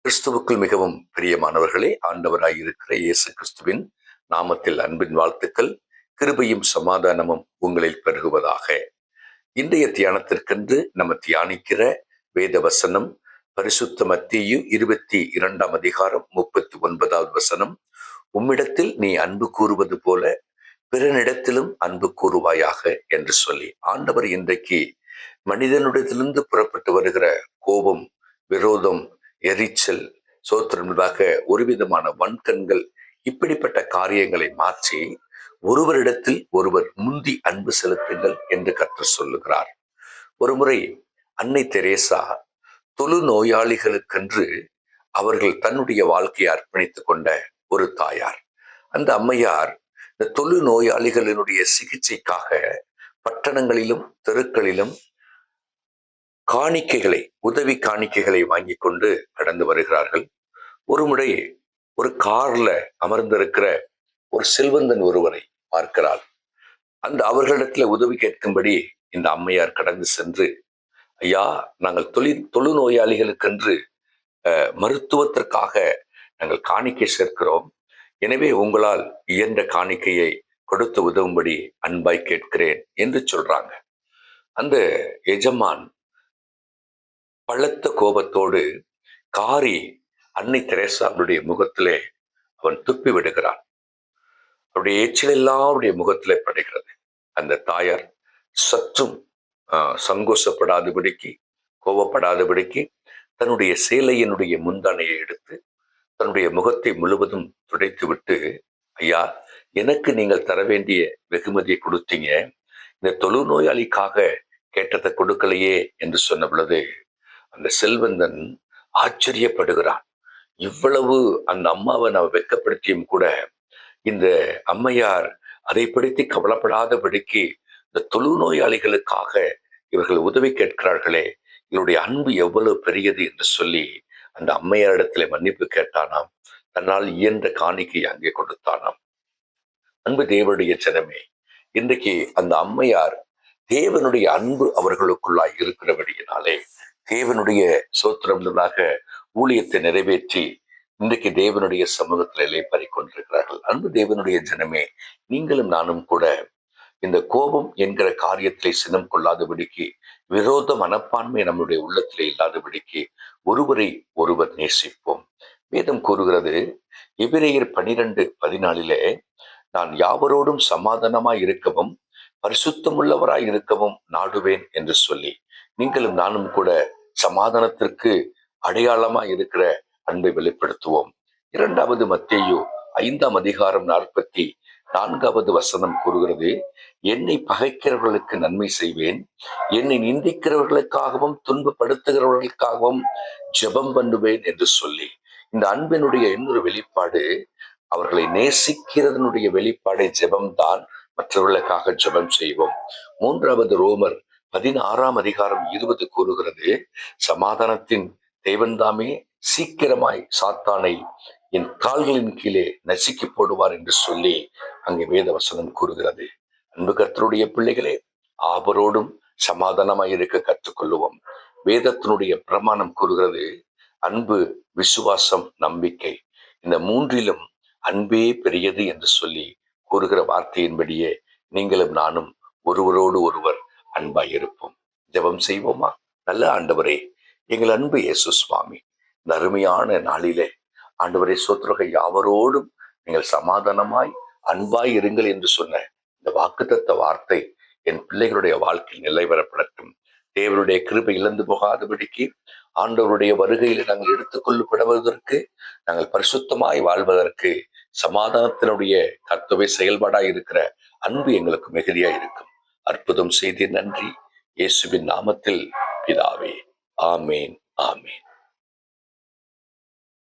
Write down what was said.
கிறிஸ்துவுக்குள் மிகவும் பிரியமானவர்களே, ஆண்டவராய் இருக்கிற இயேசு கிறிஸ்துவின் நாமத்தில் அன்பின் வாழ்த்துக்கள், கிருபையும் சமாதானமும் உங்களில் பெருகுவதாக. இன்றைய தியானத்திற்கென்று நம்ம தியானிக்கிற வேத வசனம் பரிசுத்த மத்தேயு 22 அதிகாரம் 39வது வசனம். உம்மிடத்தில் நீ அன்பு கூறுவது போல பிறனிடத்திலும் அன்பு கூறுவாயாக என்று சொல்லி ஆண்டவர் இன்றைக்கு மனிதனிடத்திலிருந்து புறப்பட்டு வருகிற கோபம், விரோதம், எரிச்சல், சோத்திரமுதாக ஒரு விதமான வன்கண்கள், இப்படிப்பட்ட காரியங்களை மாற்றி ஒருவரிடத்தில் ஒருவர் முந்தி அன்பு செலுத்துங்கள் என்று கர்த்தர் சொல்லுகிறார். ஒருமுறை அன்னை தெரேசா தொழு நோயாளிகளுக்கென்று அவர்கள் தன்னுடைய வாழ்க்கையை அர்ப்பணித்துக் கொண்ட ஒரு தாயார். அந்த அம்மையார் இந்த தொழு நோயாளிகளினுடைய சிகிச்சைக்காக பட்டணங்களிலும் தெருக்களிலும் காணிக்கைகளை, உதவி காணிக்கைகளை வாங்கி கொண்டு கடந்து வருகிறார்கள். ஒரு முறை ஒரு கார்ல அமர்ந்திருக்கிற ஒரு செல்வந்தன் ஒருவரை பார்க்கிறாள். அந்த அவர்களிடத்துல உதவி கேட்கும்படி இந்த அம்மையார் கடந்து சென்று, ஐயா, நாங்கள் தொழு நோயாளிகளுக்கென்று மருத்துவத்திற்காக நாங்கள் காணிக்கை சேர்க்கிறோம். எனவே உங்களால் இயன்ற காணிக்கையை கொடுத்து உதவும்படி அன்பாய் கேட்கிறேன் என்று சொல்றாங்க. அந்த எஜமான் பலத்த கோபத்தோடு காரி அன்னை தெரேசாவுடைய முகத்திலே அவன் துப்பி விடுகிறான். அவருடைய எச்சிலெல்லாம் அவருடைய முகத்திலே படுகிறது. அந்த தாயார் சற்றும் சங்கோஷப்படாதபடிக்கு, கோபப்படாதபடிக்கு தன்னுடைய சேலையினுடைய முந்தானையை எடுத்து தன்னுடைய முகத்தை முழுவதும் துடைத்து விட்டு, ஐயா, எனக்கு நீங்கள் தர வேண்டிய வெகுமதியை கொடுத்தீங்க, இந்த தொழு நோயாளிக்காக கேட்டதை கொடுக்கலையே என்று சொன்ன பொழுது அந்த செல்வந்தன் ஆச்சரியப்படுகிறான். இவ்வளவு அந்த அம்மாவை நான் வெட்கப்படுத்தியும் கூட இந்த அம்மையார் அதை படுத்தி கவலைப்படாதபடிக்கு இந்த தொழு நோயாளிகளுக்காக இவர்கள் உதவி கேட்கிறார்களே, இவருடைய அன்பு எவ்வளவு பெரியது என்று சொல்லி அந்த அம்மையாரிடத்துல மன்னிப்பு கேட்டானாம். தன்னால் இயன்ற காணிக்கை அங்கே கொடுத்தானாம். அன்பு தேவனுடைய ஜனமே, இன்றைக்கு அந்த அம்மையார் தேவனுடைய அன்பு அவர்களுக்குள்ளாய் இருக்கிறபடியினாலே தேவனுடைய சோத்திரமாக ஊழியத்தை நிறைவேற்றி இன்றைக்கு தேவனுடைய சமூகத்தில் இலைப்பாரி கொண்டிருக்கிறார்கள். அன்பு தேவனுடைய ஜனமே, நீங்களும் நானும் கூட இந்த கோபம் என்கிற காரியத்திலே சினம் கொள்ளாதபடிக்கு, விரோத மனப்பான்மை நம்முடைய உள்ளத்திலே இல்லாதபடிக்கு ஒருவரை ஒருவர் நேசிப்போம். வேதம் கூறுகிறது, எபிரேயர் 12:14 நான் யாவரோடும் சமாதானமாய் இருக்கவும் பரிசுத்தமுள்ளவராய் இருக்கவும் நாடுவேன் என்று சொல்லி நீங்களும் நானும் கூட சமாதானத்திற்கு அடையாளமாய் இருக்கிற அன்பை வெளிப்படுத்துவோம். 2 மத்தேயு 5 அதிகாரம் 44வது வசனம் கூறுகிறது, என்னை பகைக்கிறவர்களுக்கு நன்மை செய்வேன், என்னை நிந்திக்கிறவர்களுக்காகவும் துன்பப்படுத்துகிறவர்களுக்காகவும் ஜெபம் பண்ணுவேன் என்று சொல்லி இந்த அன்பினுடைய இன்னொரு வெளிப்பாடு, அவர்களை நேசிக்கிறதனுடைய வெளிப்பாடை ஜெபம்தான். மற்றவர்களுக்காக ஜெபம் செய்வோம். 3 ரோமர் 16 அதிகாரம் 20 கூறுகிறது, சமாதானத்தின் தேவன்தாமே சீக்கிரமாய் சாத்தானை என் கால்களின் கீழே நசுக்கி போடுவார் என்று சொல்லி அங்கே வேத வசனம் கூறுகிறது. அன்பு கர்த்தருடைய பிள்ளைகளே, ஆவரோடும் சமாதானமாய் இருக்க கற்றுக்கொள்ளுவோம். வேதத்தினுடைய பிரமாணம் கூறுகிறது, அன்பு, விசுவாசம், நம்பிக்கை, இந்த மூன்றிலும் அன்பே பெரியது என்று சொல்லி கூறுகிற வார்த்தையின்படியே நீங்களும் நானும் ஒருவரோடு ஒருவர் அன்பாய் இருப்போம். ஜெபம் செய்வோமா? நல்ல ஆண்டவரே, எங்கள் அன்பு இயேசு சுவாமி, இந்த அருமையான நாளிலே ஆண்டவரே சோத்திரக யாவரோடும் நீங்கள் சமாதானமாய் அன்பாய் இருங்கள் என்று சொன்ன இந்த வாக்குத்தத்த வார்த்தை என் பிள்ளைகளுடைய வாழ்க்கையில் நிலைவரப்படட்டும். தேவனுடைய கிருபை இழந்து போகாதபடிக்கு ஆண்டவருடைய வருகையில் நாங்கள் எடுத்துக்கொள்ளப்படுவதற்கு, நாங்கள் பரிசுத்தமாய் வாழ்வதற்கு, சமாதானத்தினுடைய கர்த்தவை செயல்பாடாய் இருக்கிற அன்பு எங்களுக்கு மிகுதியாய் இருக்கும். அற்புதம் செய்தி நன்றி, இயேசுவின் நாமத்தில் பிதாவே, ஆமேன், ஆமேன்.